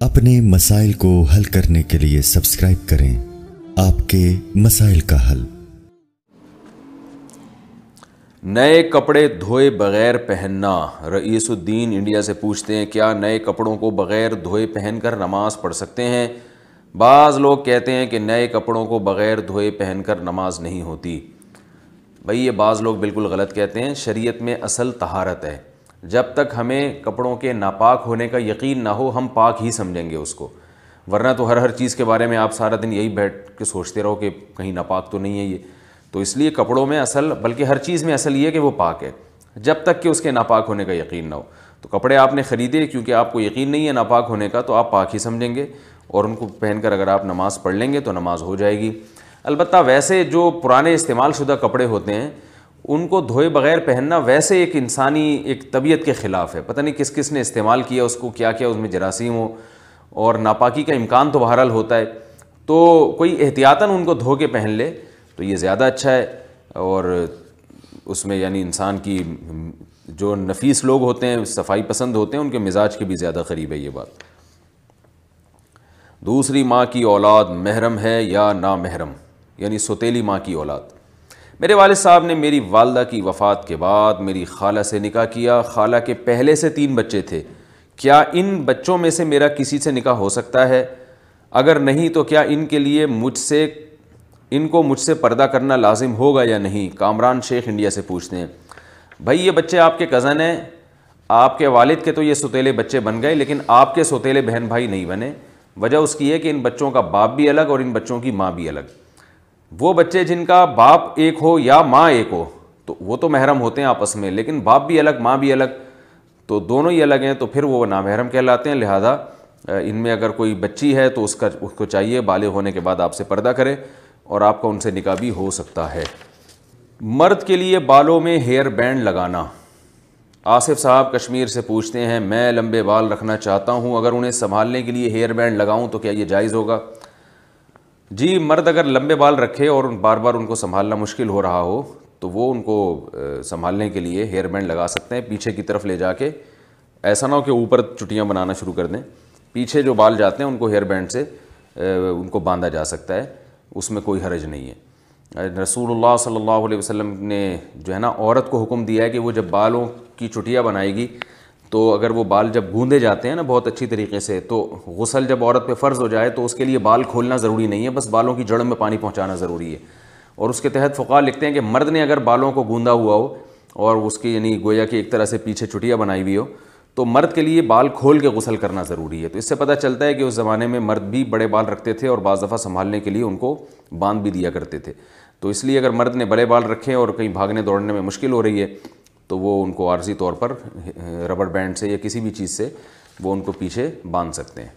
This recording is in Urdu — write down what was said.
اپنے مسائل کو حل کرنے کے لیے سبسکرائب کریں آپ کے مسائل کا حل۔ نئے کپڑے دھوئے بغیر پہننا۔ رئیس الدین انڈیا سے پوچھتے ہیں کیا نئے کپڑوں کو بغیر دھوئے پہن کر نماز پڑھ سکتے ہیں؟ بعض لوگ کہتے ہیں کہ نئے کپڑوں کو بغیر دھوئے پہن کر نماز نہیں ہوتی۔ بھئی یہ بعض لوگ بالکل غلط کہتے ہیں۔ شریعت میں اصل طہارت ہے۔ جب تک ہمیں کپڑوں کے ناپاک ہونے کا یقین نہ ہو ہم پاک ہی سمجھیں گے اس کو، ورنہ تو ہر چیز کے بارے میں آپ سارا دن یہی بیٹھ کے سوچتے رہو کہ کہیں ناپاک تو نہیں ہے یہ۔ تو اس لیے کپڑوں میں اصل، بلکہ ہر چیز میں اصل یہ ہے کہ وہ پاک ہے جب تک کہ اس کے ناپاک ہونے کا یقین نہ ہو۔ تو کپڑے آپ نے خریدے کیونکہ آپ کو یقین نہیں ہے ناپاک ہونے کا، تو آپ پاک ہی سمجھیں گے اور ان کو پہن کر اگر آپ نماز پڑھ لیں گے تو نماز ہو جائے گی۔ البتہ ویسے جو پرانے استعمال شدہ کپڑے ہوتے ہیں ان کو دھوئے بغیر پہننا ویسے ایک انسانی ایک طبیعت کے خلاف ہے۔ پتہ نہیں کس کس نے استعمال کیا اس کو، کیا کیا اس میں جراثیم ہو، اور ناپاکی کا امکان تو بہرحال ہوتا ہے، تو کوئی احتیاطاً ان کو دھو کے پہن لے تو یہ زیادہ اچھا ہے۔ اور اس میں یعنی انسان کی جو نفیس لوگ ہوتے ہیں، صفائی پسند ہوتے ہیں، ان کے مزاج کے بھی زیادہ قریب ہے یہ بات۔ دوسری ماں کی اولاد محرم ہے یا نامحرم، یعنی سوتیلی ماں کی اولاد۔ میرے والد صاحب نے میری والدہ کی وفات کے بعد میری خالہ سے نکاح کیا۔ خالہ کے پہلے سے 3 بچے تھے۔ کیا ان بچوں میں سے میرا کسی سے نکاح ہو سکتا ہے؟ اگر نہیں تو کیا ان کے لیے ان کو مجھ سے پردہ کرنا لازم ہوگا یا نہیں؟ کامران شیخ انڈیا سے پوچھتے ہیں۔ بھائی یہ بچے آپ کے کزن ہیں، آپ کے والد کے تو یہ سوتیلے بچے بن گئے، لیکن آپ کے سوتیلے بہن بھائی نہیں بنے۔ وجہ اس کی ہے کہ ان بچوں کا باپ بھی الگ اور ان بچوں کی ماں بھی الگ۔ وہ بچے جن کا باپ ایک ہو یا ماں ایک ہو تو وہ تو محرم ہوتے ہیں آپس میں، لیکن باپ بھی الگ ماں بھی الگ، تو دونوں ہی الگ ہیں، تو پھر وہ نامحرم کہلاتے ہیں۔ لہذا ان میں اگر کوئی بچی ہے تو اس کو چاہیے بالغ ہونے کے بعد آپ سے پردہ کرے اور آپ کا ان سے نکاح بھی ہو سکتا ہے۔ مرد کے لیے بالوں میں ہیئر بینڈ لگانا۔ آصف صاحب کشمیر سے پوچھتے ہیں میں لمبے بال رکھنا چاہتا ہوں، اگر انہیں سنبھالنے کے لیے ہیئر بینڈ لگاؤں تو کیا یہ جائز ہوگا؟ جی، مرد اگر لمبے بال رکھے اور بار بار ان کو سنبھالنا مشکل ہو رہا ہو تو وہ ان کو سنبھالنے کے لیے ہیئر بینڈ لگا سکتے ہیں، پیچھے کی طرف لے جا کے۔ ایسا نہ ہو کہ اوپر چٹیاں بنانا شروع کر دیں، پیچھے جو بال جاتے ہیں ان کو ہیئر بینڈ سے ان کو باندھا جا سکتا ہے، اس میں کوئی حرج نہیں ہے۔ رسول اللہ صلی اللہ علیہ وسلم نے جو ہے نا عورت کو حکم دیا ہے کہ وہ جب بالوں کی چٹیاں بنائے گی تو اگر وہ بال جب گوندے جاتے ہیں نا بہت اچھی طریقے سے، تو غسل جب عورت پہ فرض ہو جائے تو اس کے لیے بال کھولنا ضروری نہیں ہے، بس بالوں کی جڑ میں پانی پہنچانا ضروری ہے۔ اور اس کے تحت فقہاء لکھتے ہیں کہ مرد نے اگر بالوں کو گوندا ہوا ہو اور اس کی یعنی گویا کہ ایک طرح سے پیچھے چٹیاں بنائی ہوئی ہو تو مرد کے لیے بال کھول کے غسل کرنا ضروری ہے۔ تو اس سے پتہ چلتا ہے کہ اس زمانے میں مرد بھی بڑے بال رکھتے تھے اور بعض دفعہ سنبھالنے کے لیے ان کو باندھ بھی دیا کرتے تھے۔ تو اس لیے اگر مرد نے بڑے بال رکھے اور کہیں بھاگنے دوڑنے میں مشکل ہو رہی ہے تو وہ ان کو عارضی طور پر ربڑ بینڈ سے یا کسی بھی چیز سے وہ ان کو پیچھے باندھ سکتے ہیں۔